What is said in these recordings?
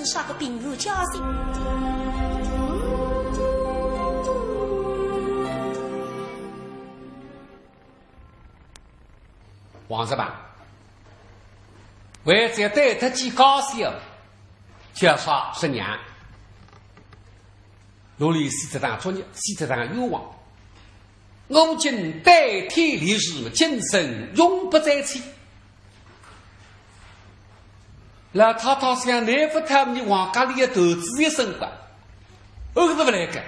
是啥个病如家心？王十八，为这对他几高兴，缺少10年，努力西子堂作业，西子堂有望。我今代替历史，今生永不再起。那他想内服他们的王家里投资一生吧，我是不来干。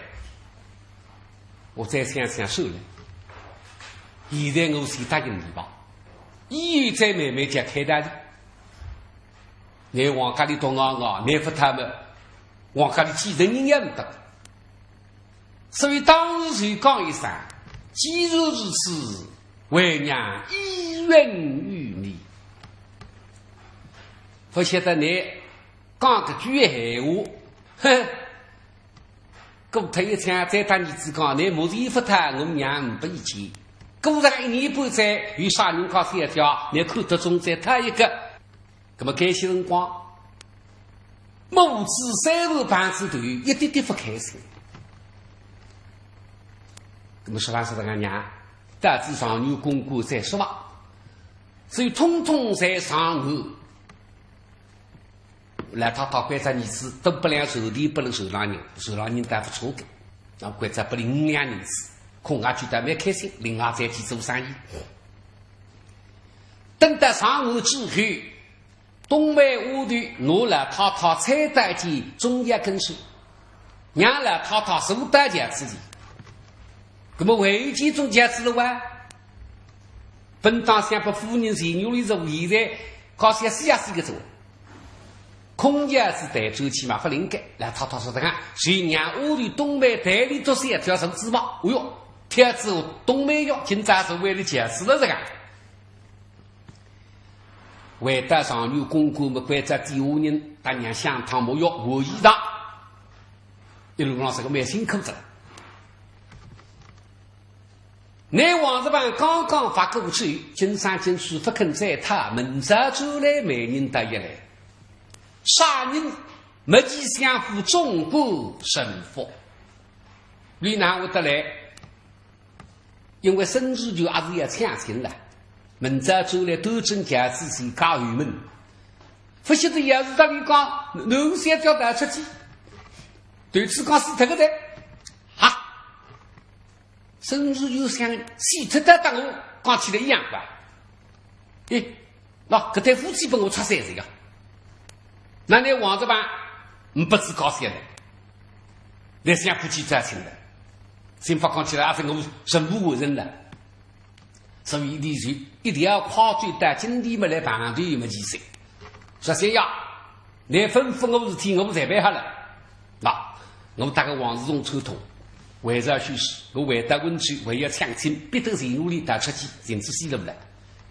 我再想想收了，现在我先答应你吧。医院在慢慢家开大的，你往家里多熬，内服他们往家里几人人也不得。所以当时谁讲一声，既如此，为娘依愿于你。不晓得你讲个句闲话，哼！过头一天再打你子讲，你没衣服他，我们娘不义气。过上1年半载，与啥人搞3条，你看得中再他一个，那么这些辰光，母子3头半子头，一点点不开心。那么说完是这个娘，大致上女公公在失望，所以通通在上岸。来他关着儿子都不良受地，不能受让人，受让人但不错的，然后关着不领5两银子，空啊觉得蛮开心，另外再去做生意。等到上岸之后，东北屋的拿了他菜单间中药根水，让了他手单家自己。那么为几种家子了哇？本当想把夫人是牛里肉，现在搞些4个做。空家是带周期嘛，不灵感。来，他说的看，谁让屋里东北代理都是一条手指嘛？哎呦，天子东北药，今朝是为了解释了这个。为得上女公公们关着第5人，大娘香汤没药，我衣裳，一路上是个蛮辛苦的。那王子班刚刚发过去，金山金书不肯在他门上出来，每人得一来。杀人没计相互中国神佛，你哪会得来？因为生日就还是要抢亲了，明早走来都正家自己搞郁闷，不晓得也是这里讲农三条带出去，对此讲是这个的啊，生日就像洗脱的当我讲起来一样吧？诶，那这对夫妻帮我出30个。那你王子班不知高兴的，那想夫妻赚钱的，先发讲起来，阿非我人无为人了，所以你就一定要跨最大经济没来排队没几岁。首先呀，你吩咐我事体，我才办好了。那我打个王世忠抽通，为了休息，我为到温区，为要抢亲，必得是努力打出去，甚至死了不了。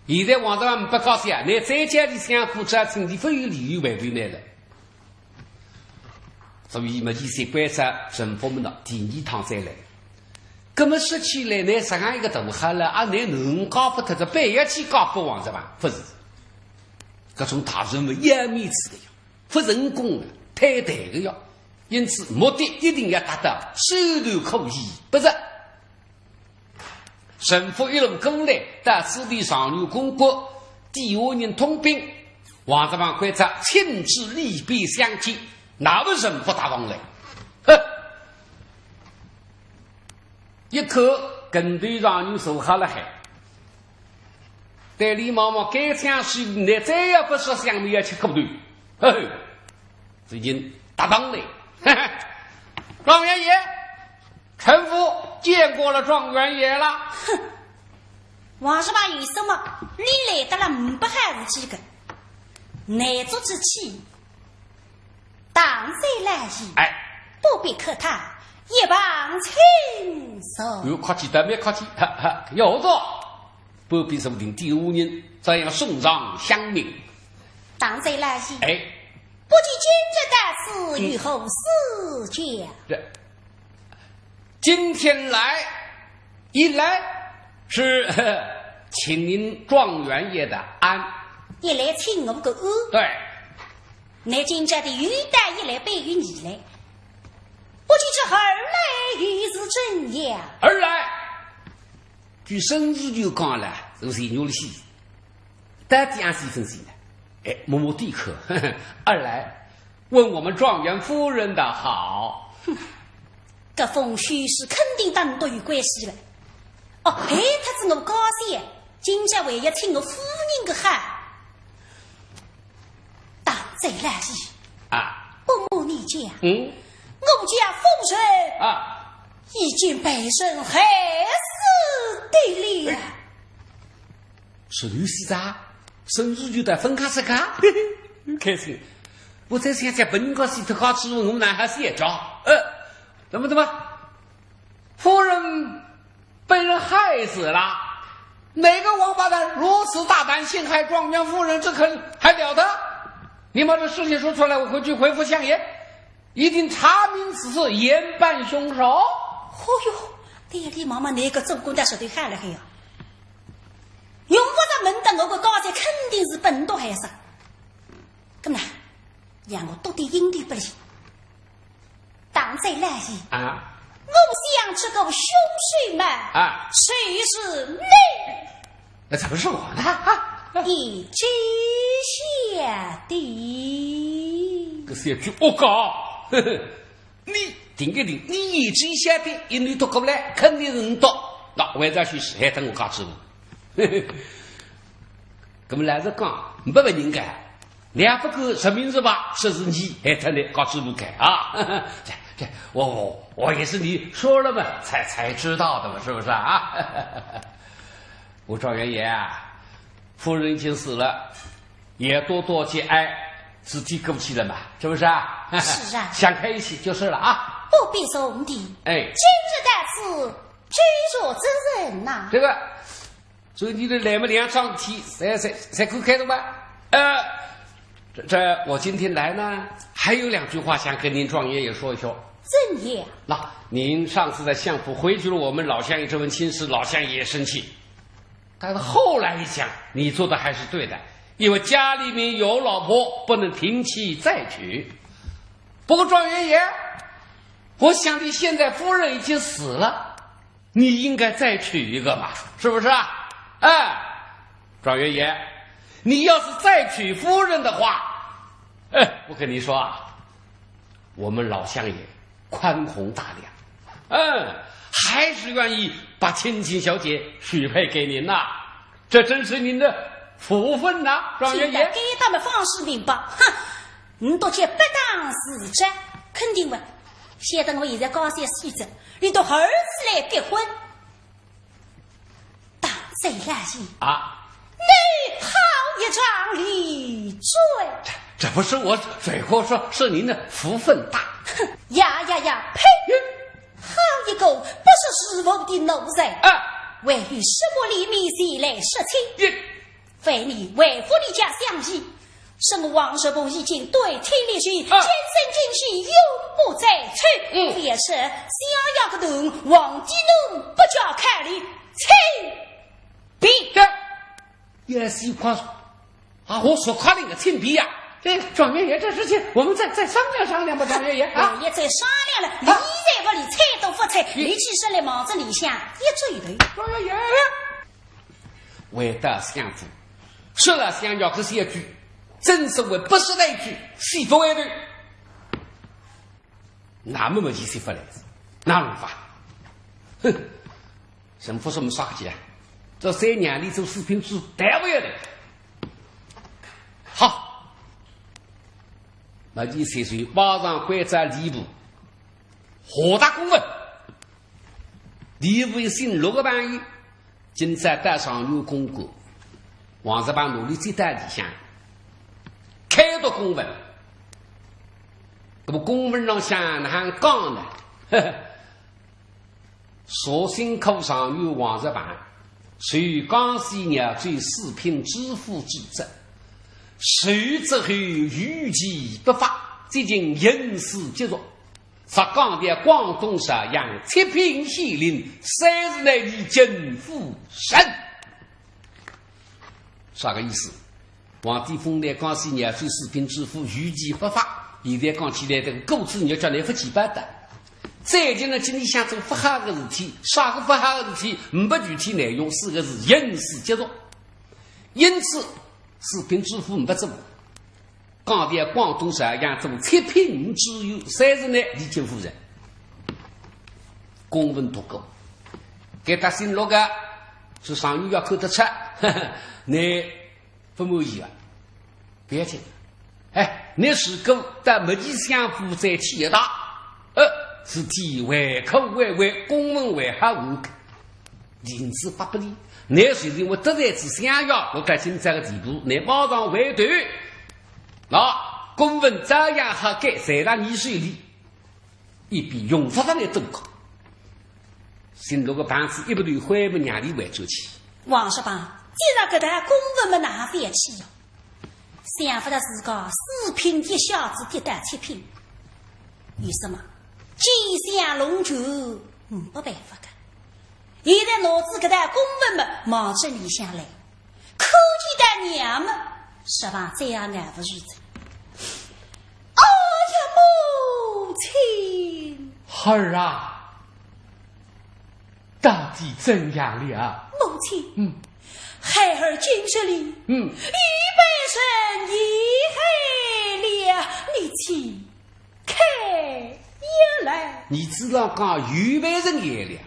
现在王子班不高兴，你在家里相互赚钱，你不有理由违背来了。所以没几岁观察神佛们的第2趟再来。那么说起来呢，上海一个大汉了，啊，你能搞不他这半夜去搞不王子吧？不是，各种大人们要面子的呀，不人工的，太大的呀，因此目的一定要达到手头可以，不是？神父一路过来，到此地上流公国，第5人通兵，王子帮观察亲自礼别相见，哪位神父打王来？哼！一口跟队让你手下了海，对李毛毛该枪是你再也不说想你要去勾队，嘿，最近打当来，状元爷。臣服见过了状元爷了。哼，王十八有什么？你来得了500还是几个？乃足之气，当然来意。哎，不必客他，一旁轻松。有客气的没客气，哈哈，有的不必收听第5人，这样送上香茗。当然来意。哎，不计今日的事，与后事讲。今天来一来是请您状元爷的安，一来请我个安。对，那今家的玉带一来背于你来，不知这儿来与是怎样？二来，据生日就讲了，就是牛的戏，但这样是分析呢。哎，默默地可。二来，问我们状元夫人的好。这风虚是肯定当都有关系了。哦，哎，他是我高兴，今家为要听我夫人的喊。当在来时啊，不瞒你讲，我家夫人啊，已经被人害死的了。是律师长，生日就得分开吃开，开心。我在想在本个系统考试，我们男孩子也着，怎么？夫人被人害死了？哪个王八蛋如此大胆陷害状元夫人？这可还了得！你把这事情说出来，我回去回复相爷，一定查明此事，严办凶手。哦哟，爹爹妈妈那个总管在手头喊了黑呀！用不着门的我个高才肯定是本多害死。咁呐，让我多点阴地不理。当在来意啊！我想这个凶手们啊，谁是你？那怎么是我呢？一句下的，这是一句恶搞。你定个定，你一句下的，一女读过不来，肯定是你读。那为啥去死？还等我告知你。咁么来着讲，不应该。两不够什名字吧？说是你，还等你告知不该啊？这我也是你说了嘛，才知道的嘛，是不是啊？我状元爷啊，夫人已经死了，也多节哀，自己过不去了嘛，是不是啊？是啊，想开一些就是了啊。不必兄弟，哎，今日在此居所之人呐，这个，所以你的来么两张题，才够开的吧？这我今天来呢，还有2句话想跟您状元爷说一说。怎样？那您上次在相府回绝了我们老乡爷这门亲事，老乡爷也生气。但是后来一想，你做的还是对的，因为家里面有老婆，不能停妻再娶。不过状元爷，我想你现在夫人已经死了，你应该再娶一个嘛，是不是啊？状元爷，你要是再娶夫人的话，我跟你说啊，我们老乡爷宽宏大量，还是愿意把青青小姐许配给您呐，这真是您的福分呐，状元爷。给他们方式明白，哼，你都去不当死者，肯定不？现在我现在高三岁着，你都儿子来结婚，当谁来意啊？你好一张理罪，这不是我嘴过说，是您的福分大。哼呀，呸！好一个不是师傅的奴才为与师傅里面谁来说清？非你为夫你家相依，什么王师傅已经对天立誓，今生今世永不再娶。也是想要个人王金龙不叫看理，请闭。也是夸啊！我说夸那个请闭呀！这状元爷，这事情我们再商量吧，状元爷啊！也再商量了，你在不里猜都不猜，你其实来忙着里向一追头。状元爷，为得相府，说了想要可是一句，真是为不是那一句，媳妇为对。那么没媳妇来，哪能法？哼！神父说我们耍起来，这3年里做视频组单位的。好。那你谁马上归在礼部，何大公文？礼部姓6个班役，今在带上有公告，王日班努力最大理想，开读公文。那么公文上向哪讲呢？所幸课上有王日班，随江西鸟最视频支付之责。随之后预计不发，最近因事结束。浙江的广东沈阳七品县令30内里政府审，啥个意思？皇帝封来江西廿岁四品知府，御级不法。现在讲起来这个狗子你叫来不几百的。最近呢，今天想做不好的事体，啥个不好的事体，不具体内容，四个字因事结束。因此，四品知府不做。刚才广东沈阳做七品知府，30年李金夫人，公文读过，给他新录个是上游要看得出，你不满意啊？不要紧，你是个但没地相夫在天大，是体为口为公文为好无，因此发不利。你虽然我得在是想要我在现在的地步，你马上为对。那公文这样好改，谁让你水里一笔用法上来动口。新罗个办事一不对，会不让你为主起。王师爸，既然给他公文们拿翻起了，想法的是个四品一下子跌到七品，有什么吉祥龙舟，不办法的。现在脑子给他公文们忙着理下来，可见的娘们是吧？这样安不日子。哎呀，母亲！儿啊，到底怎样了？母亲，孩儿进这里，预备神遗害了，你去开也来。你知道讲预备人也了，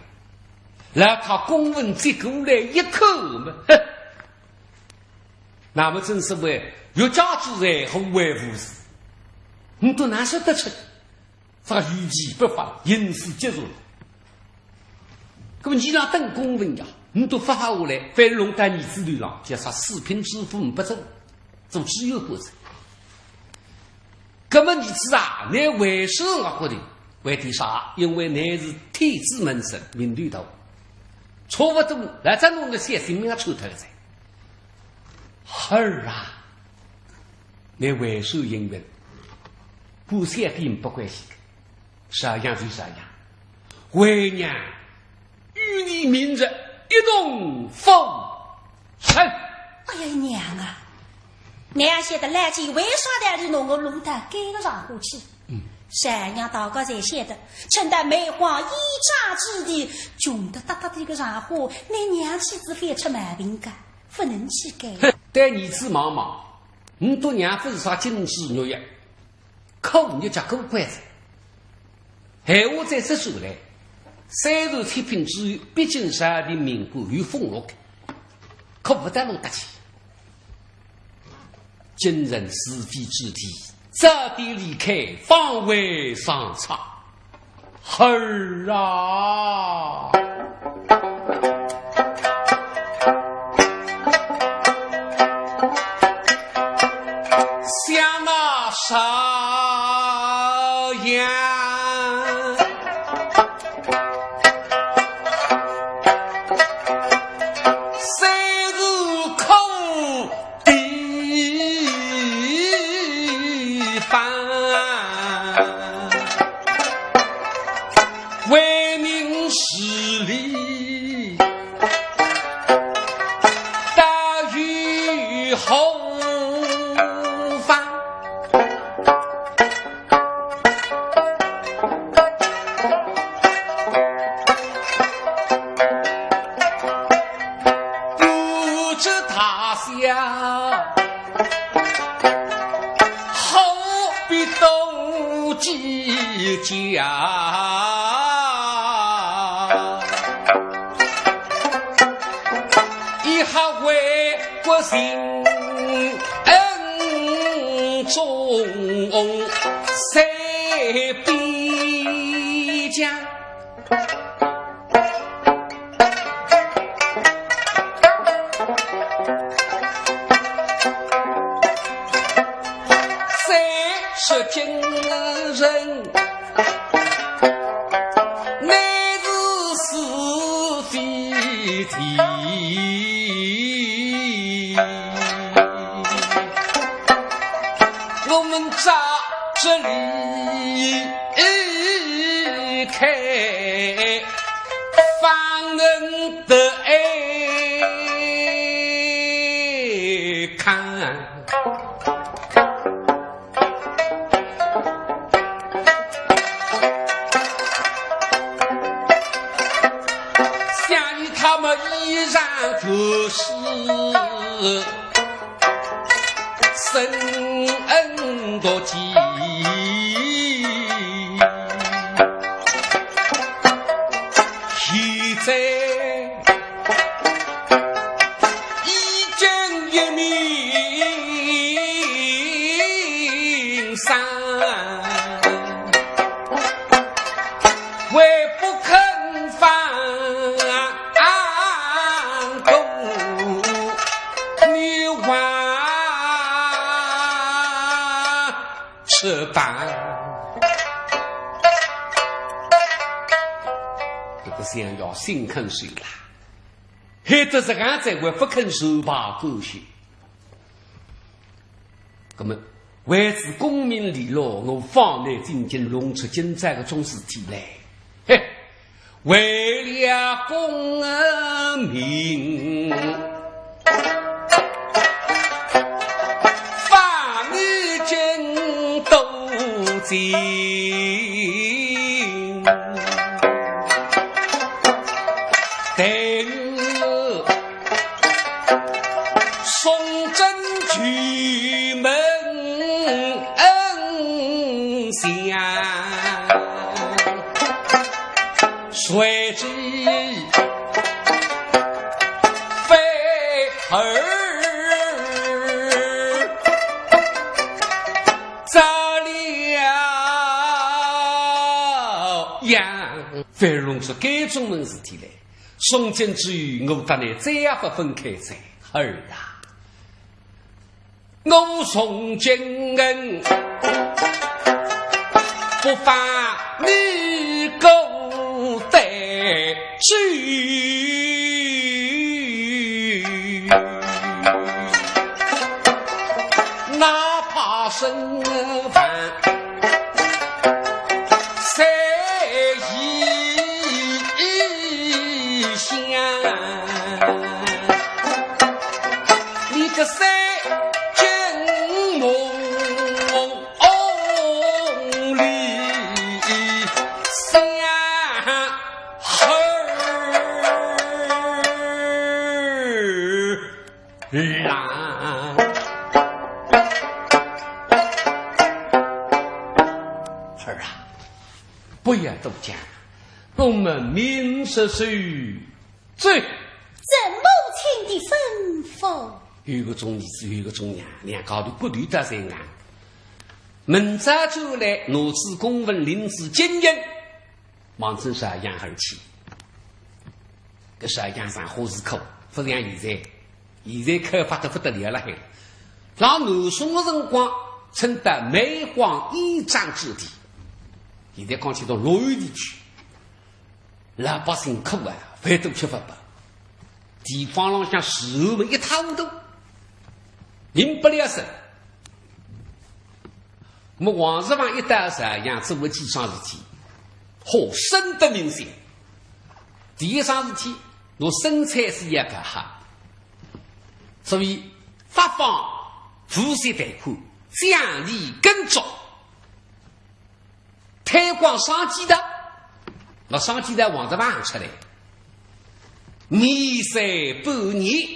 让他公文接过来一口嘛，那么真是为有家之人和为无事，你都哪晓得出？这语气不法，因事结束。那么你让等公文呀，你都发下来，反弄到你子里了，就说四品知府不走，做只有过程。那么你知道，你为什么决定？为的啥？因为你是天子门生，面对头，错不多来这弄个些性命出头噻。儿啊，你为首应允，不写并不关系的，啥样就啥样。为娘与你明日一同奉承。哎呀，娘啊！娘写的垃圾为啥的你弄个弄得给个让过去？山羊祷告在写的，趁得梅花一乍之地，穷得哒哒的一个让货，那娘妻子非出毛病干，不能去改。对你子忙忙，你多娘不是啥精致肉药，口你叫口乖子。闲话再说出来，三头七品之余，毕竟是的民国与俸禄的，可不得能得起。今人是非之地，早点离开，方为上策。儿啊！想那啥样？为民使力，大于后方。不知他乡，后必斗计较。为国行恩重，谁必将？谁是今人？乃是是非题。我们在这里开，方能得爱看。想与他们依然可是深恩多记，现在一见一命丧，为不肯放狗，你忘吃饭。这个想要心肯水啦，还得是俺在为不肯受把狗血。那么为此功名利禄，我方来进京弄出今在的种事体来。嘿，为了功名，法律经斗尽，待我宋真举门下，谁知非儿遭了殃。飞龙是该种门事体来，宋金之余，我当然再也不分开在儿啊！我宋金恩不发女狗待去，哪怕生饭谁一想，你个谁真梦里想儿儿啊，不要多讲，我们明实是最朕母亲的吩咐。有个中义子，有个中娘，两高的不对得在岸。明早就来奴子公文临时经营，忙真是养儿气。这是养上好事口，不像现在开发的不得了了，还让南宋的辰光称得梅荒一张之地。现在讲起到洛阳地区，老百姓苦啊，饭都吃不饱，地方上像食物们一塌糊涂，民不聊生。我们王世芳一带是样做了几桩事体，好深得民心。第一桩事体，我生产是一个哈，所以发放付税贷款，奖励耕种，推广商机的，那商机在王世芳出来，年岁半年，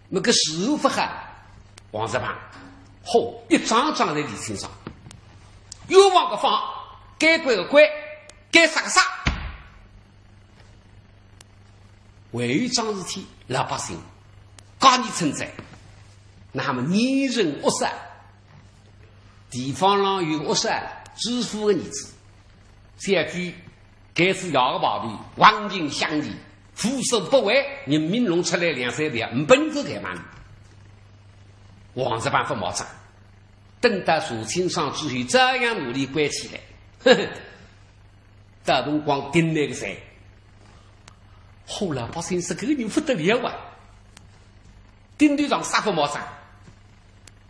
那个事务不合，王世芳。好，一张张在你身上，有往个放，该归个归，该杀个杀。为一桩事体，老百姓搞你存在，那么泥人恶杀，地方上有恶杀，支付个儿子，小区该是要个毛病，环境相宜，扶手不为，人民弄出来2-3条，5本子干嘛？王世芳不毛账，等到肃清上之后，这样努力关起来，呵呵，大东光盯那个谁，后来百姓是个人不得了啊！丁队长杀不毛账，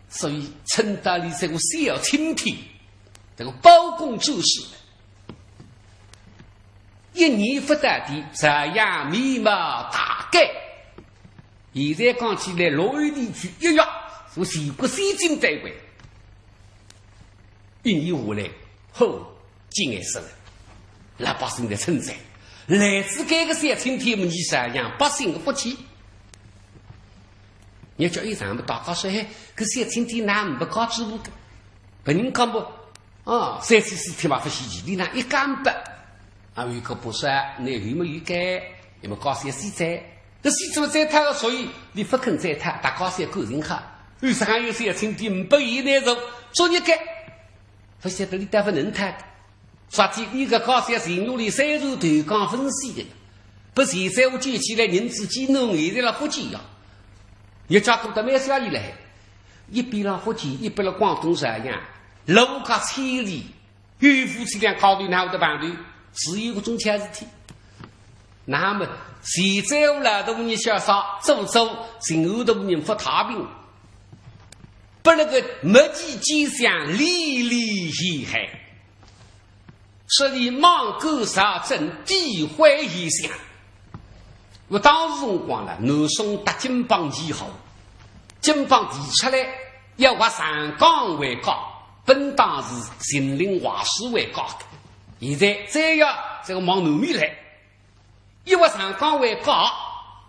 所以陈大里这个小青天，这个包公就是一年不得的，这样密码大概现在讲起来，洛邑地区一样是全国先进单位。1年下来后，敬爱死了，老百姓的称赞，来自这个山青天母泥沙让百姓的福气。你叫一场不大高说，嘿，这山青天哪不高知乎？本人讲不啊，3天4天嘛不稀奇，你那一干不啊，有个不说，那有没有改？有没有高山西在？这西子在他的，所以你不肯在他，大高山够人哈。有时还有山青天不一那种做一个。不晓得你大不能谈，说起一个高山人努力深入对抗分析的，不现在我举起来人自己弄现在了福建呀，一家多的没下里来，一边了福建，一边了广东山样，路隔千里，有夫妻俩考虑哪的办理，只有个中间事体。那么现在我来的你小少走走，今后的你发大病。把那个没几迹象历历稀罕，是你忙狗杀阵地会一想。我当时辰光了，南宋搭金邦以后，金邦提出来要把上岗为高，本当是秦岭瓦石为高的。现在再要这个往南面来，一把上岗为高，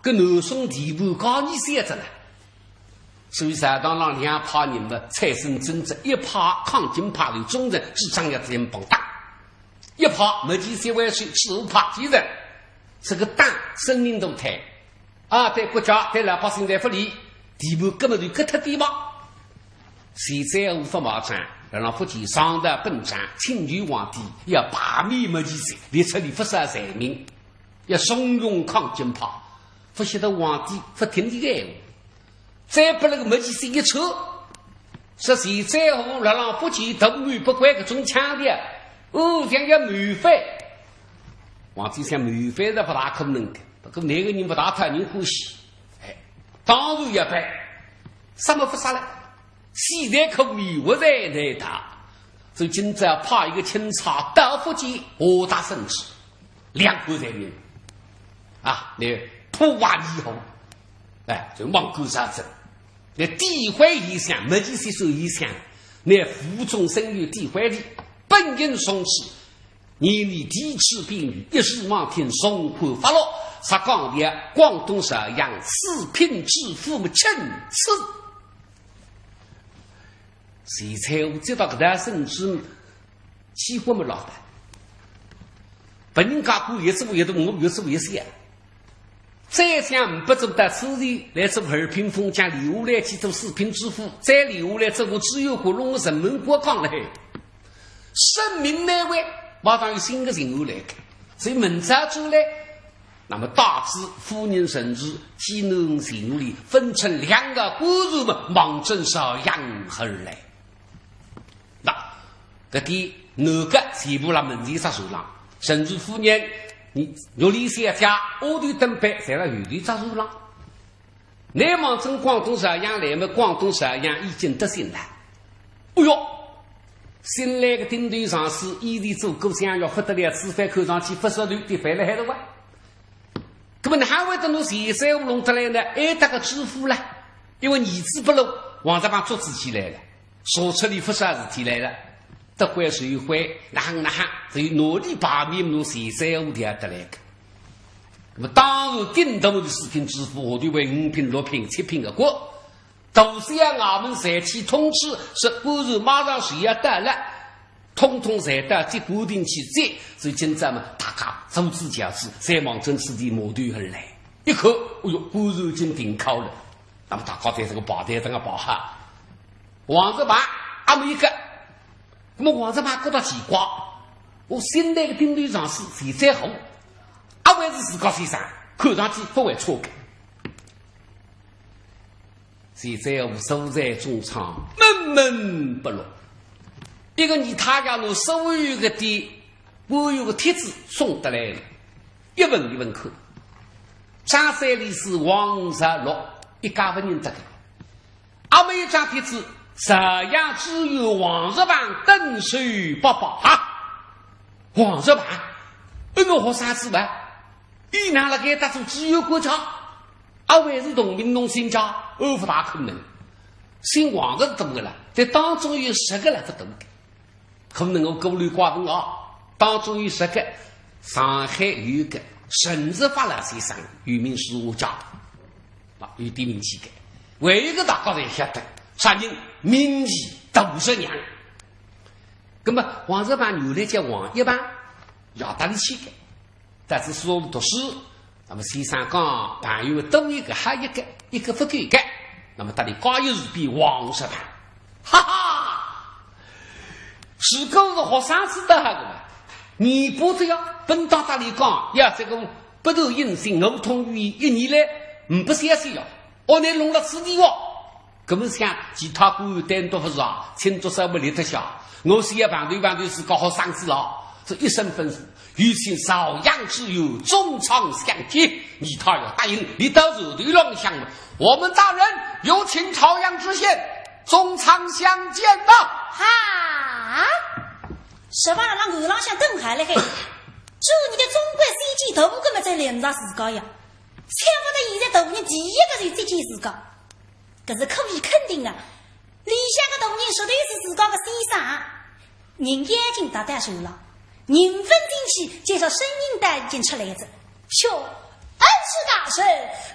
跟南宋地盘高你写着了。所以上当让两派人们产生争执，一派抗金派的忠人主张要金邦打，一派没几些万岁15派敌人，这个党生命都态啊，对国家对老百姓的福利地盘根本就割脱地方。现在无法马战，让福建上的本战请求皇帝要罢免没几些，列出立法杀人民，要怂恿抗金派，不晓得皇帝不听这个再把那个没几岁一扯，说现在我让福建头女不管个中强的，想要免费，皇帝想免费是不大可能的，不过哪个人不大他人欢喜，哎，当然要办，什么不杀了？现在可以我在来打，所以今朝派一个清查到福建5大圣旨，2国人民啊，那破瓦以后。哎，就望狗杀阵，那地怀一项，没几岁数一项，那服众生于地怀里，本应松弛，年年地持并于一时望天松宽发落，杀港的广东沈阳四品致富们称次。谁才我知道个大圣旨，几乎没老板，本家过也是为的，我也是为谁啊？再想不做的此地来做2品封将留下来去做4品知府，再留下来做我只有个龙人民国讲了生命那位马上有新的人物来的，所以明朝出来，那么大致夫人甚至济南人物里分成2个官员们忙正上扬而来。那这第哪个全部了门前杀手郎，甚至夫人你努力写家欧队登北在了雨队扎入了，南往从广东沈阳来么？广东沈阳已经得信了。哎呦，新来个军队上司异地做过想要不得了，吃饭看上去不少头的饭了还是哇？那么你还会等侬现在弄得来呢？哎，这个支付了，因为儿子不漏，王家帮桌子起来了，说出里不少事体来了。得会谁会那所以努力把面目写在我的得来个。那么当然顶头的4品支付，我对为5品6品7品的国，都是要俺们才去通知，是不是马上谁要得了，通通才到这固定期间，所以今朝嘛，大家组织教子，再往正式的矛盾而来，一口，哎呦，果然已经顶靠了。那么大家在这个宝台上个宝哈，王子把阿们一个。那么王子妈觉得奇怪，我现在的军队上司现在好，阿还是自家先生，看上去不会错的。现在我守在中场闷闷不乐，一个你他家路所有的的，我有个帖子送得来了，一份一份看。张三里是王16一家不认得的，阿没有张帖子。沈阳只有王日榜登水爸爸啊！王日榜，我好啥子吧？一拿了给他做只有国家，阿伟是农民农新家，不大可能。姓王的懂的了，在当中有10个来不懂的，可能我顾虑寡分啊。当中有10个，上海有一个，甚至发了先生，有名是我家，有点名气的。唯一个大家才晓得，啥人名气都是娘。那么王日班原来叫王一班，要打得起的，但是说读书，那么先生讲朋友多一个还一个不够的。那么他的高一是比王十班，哈哈，是个是学生子的那个嘛？你不这样，本到大里讲呀，这个不都应性沟通语1年来不相信呀？我那弄了4地哦，根本想其他官单独不是啊，请多少不立得下。我是一반对是搞好生子了，这一生分数。与其少阳之友，中长相接，你他要答应，你到时对浪相了。我们大人有请朝阳知县，中长相见了。哈，什么让二郎相等下来嘿？这你的中国司机头根本在脸上自个呀，千不得现在头人第一个就这件事个，可是可以肯定啊，李乡的头人绝对是自个的先生，人眼睛大大手了。人分进去，介绍声音带进出来子。说，恩师大圣，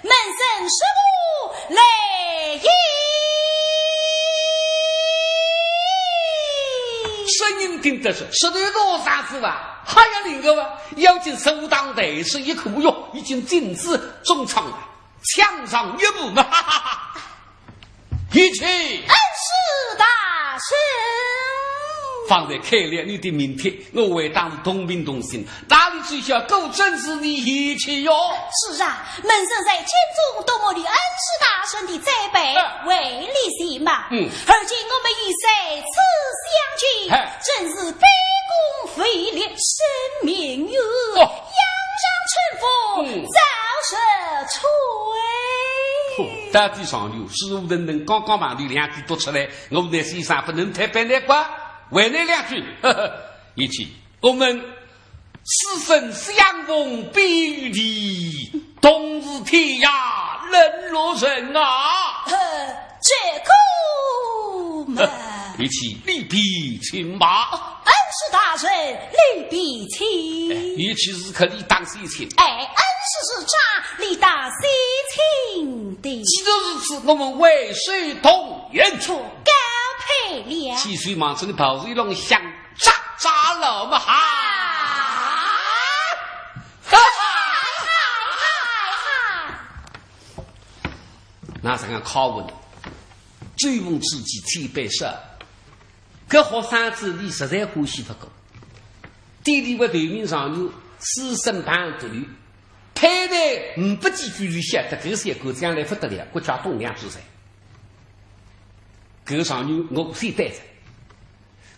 门生师母来也。声音听得是10多3次吧，还有另一个吧，要进首当得是一口哟，已经禁止中唱了，墙上一步嘛，哈哈哈！一起，恩师大圣。放在开了你的明天，我为当同名同姓，哪里最小够真是你一起哟？是啊，门生在天中多么的恩师大圣的栽培，为利心嘛。而今我们与谁此相聚，真是卑躬费力，生命有仰上春风，早射吹。大地上流，是无人刚刚把2句读出来，我们的先生不能太白来瓜。为那2句，一起，我们师生相逢必于地，同是天涯沦落人啊！这个嘛，一起力比亲马，恩师大人力比亲，一起是可以当西亲，恩师是差力大西亲的，既然如此，我们为谁同源？出高配了，汽水忙成的跑一龙想扎了嘛哈！那这个考问，追问自己300个学生子你实在欢喜不够。弟弟为对面上有师生班独立，太太不几句就晓得这些个将来不得了，国家栋梁之才。这上有我谁带着？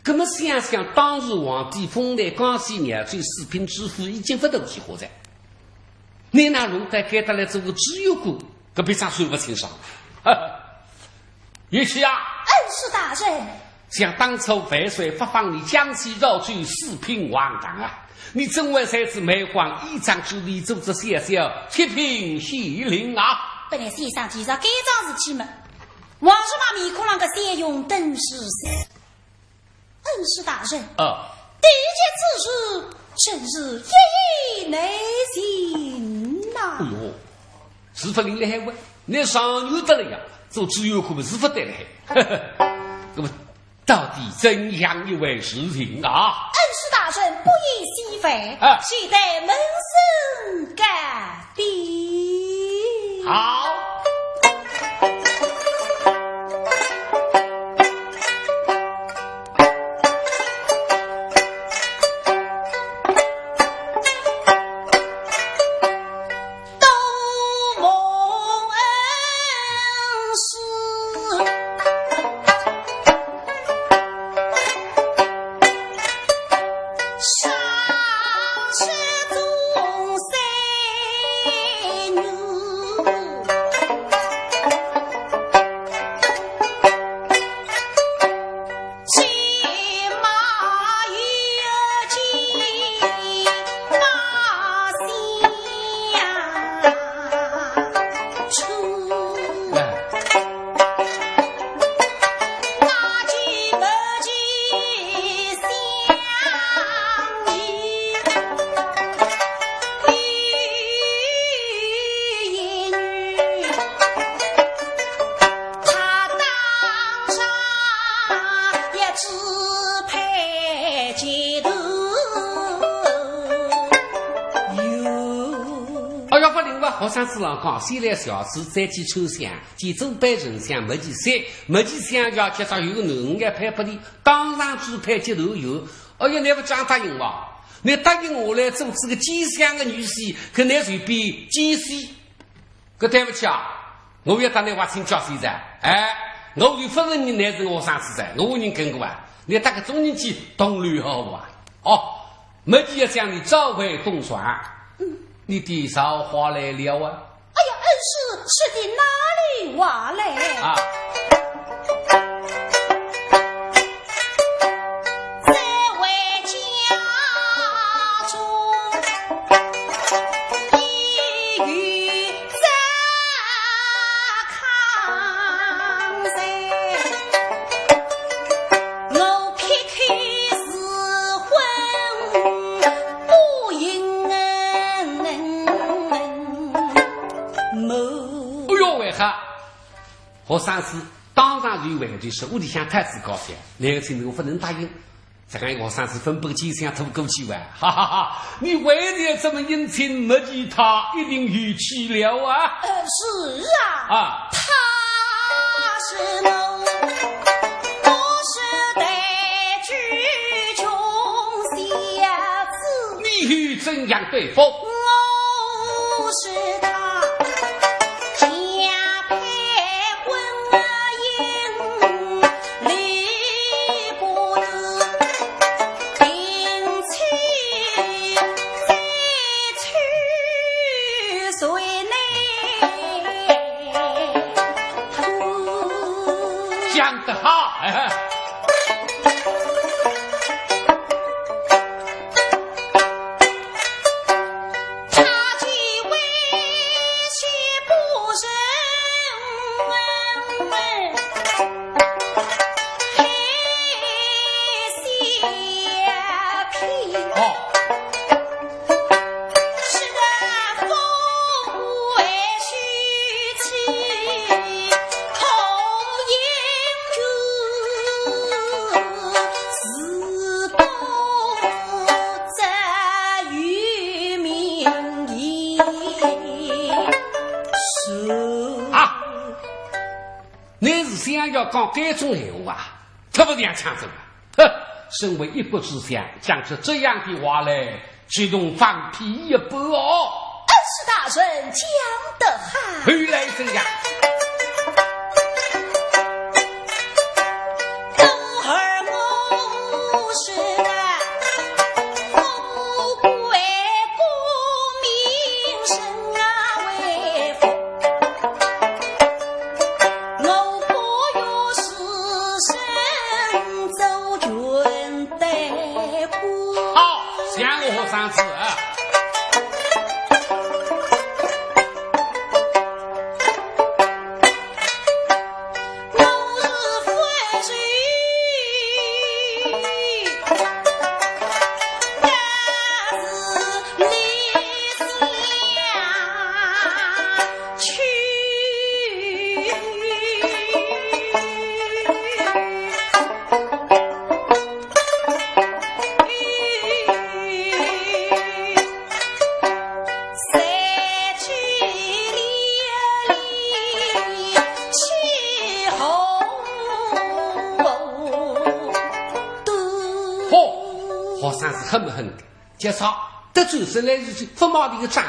那么想想，当时皇帝封来江西年最四品知府已经不得几何在，你那龙带给他来做个自由股，可别啥说不清爽。与其啊，恩师大人，像当初万岁发放你江西绕州4品王党啊，你真为才子梅皇一张之力组织小小7品西陵啊！本来先生提上该桩事体嘛，王叔妈面孔上个三用灯是谁？恩师大人，第一件此事真是一难行呐！哎呦，是不灵来问，你上有得了呀？做自由苦是不得来？那么到底怎样一回事情啊？恩师大人不宜稀废，须待门生改定。好。生子郎讲，先来小事，再去抽香，其中百人香没几三，没几香要接上有个男人派不离，当然只派接头有。哎呀，你不讲答应嘛？你答应我来做这个吉祥的女婿，可你随便吉婿。可对不起啊，我要当你挖亲叫谁在？哎，我就不认你男人我生子在，我人跟过啊。你打个中年去动旅好不啊？哦，没几要向你召回东船。你的少话来了啊？哎呀，恩师是的哪里话来啊？我上次当然就完全是我的向太子高兴，那个情况我不能答应。这样我上次分不吉祥吐过去玩，哈哈哈！你为了这么殷勤，没记他一定有气了啊！是啊，啊，他是我，我是得举穷下子，你去怎样对付？我是他。讲得好，要讲这种闲话啊，他不这样抢走啊！哼，身为一国之相，讲出这样的话来，举动放屁一般哦。恩师大人讲得好，回来这样。介绍得罪生来日去不毛的一个账，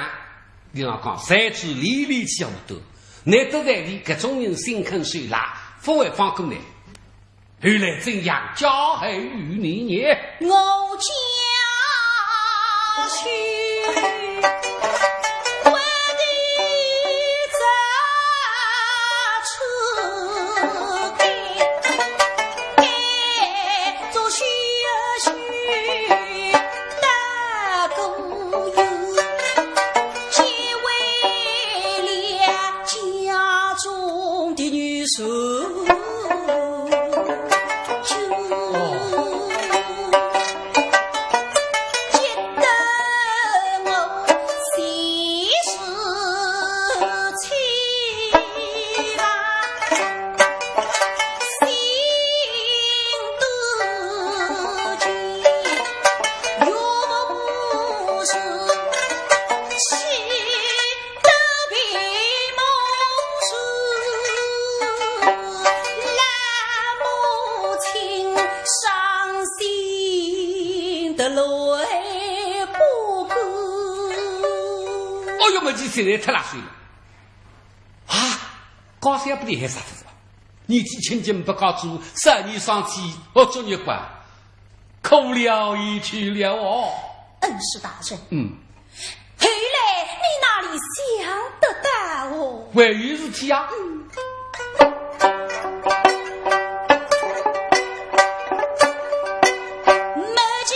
你要讲谁知离离去不多，难得在你各种人心肯水辣，不会放过来。后来怎样加害于你呢？我家去。几岁来特拉水了啊！高三不厉害啥子？你提亲近不告诉3年上天，我做你管，可了一去了哦。恩师大人，后来你哪里想得到哦？为于是体啊。没记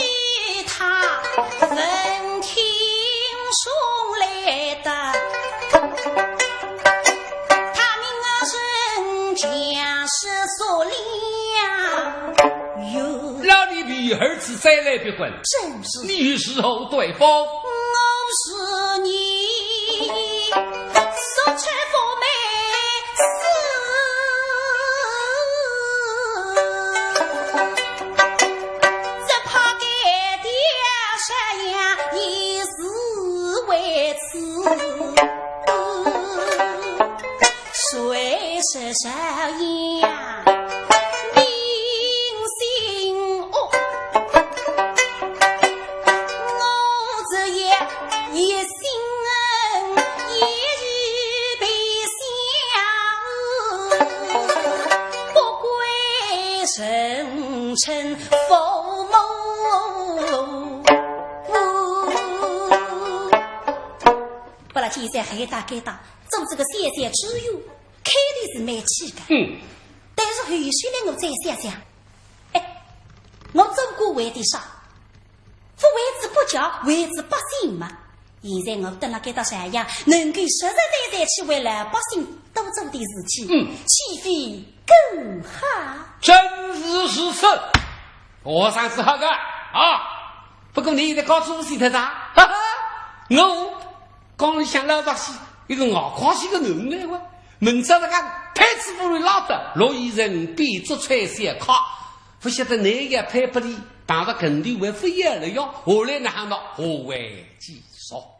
他闻听说来的，他命人家是所亮哟。让你比儿子再来别滚，正是你时候对方。我是你所吃佛美死，只怕给爹山呀以死为耻，谁是少呀明星哦，我这一心一日被想，不归神臣佛谋。不了天山海大该大，做这个三山之友，开的是蛮气的。但是后续呢，我再想想，我中国为的啥？不为之国家，为之百姓嘛。现在我等了给到山样，能够实实在在去为了百姓多做的事情，岂非更好？真是事实，我算是好个啊！不过你在告诉我谁头上？哈哈，我刚想老早些一个熬康些个人来哇，明朝那个太子夫人老的罗伊人必做穿线卡，不晓得哪个派不里当着肯定为非要了哟，后来哪行到何为计说？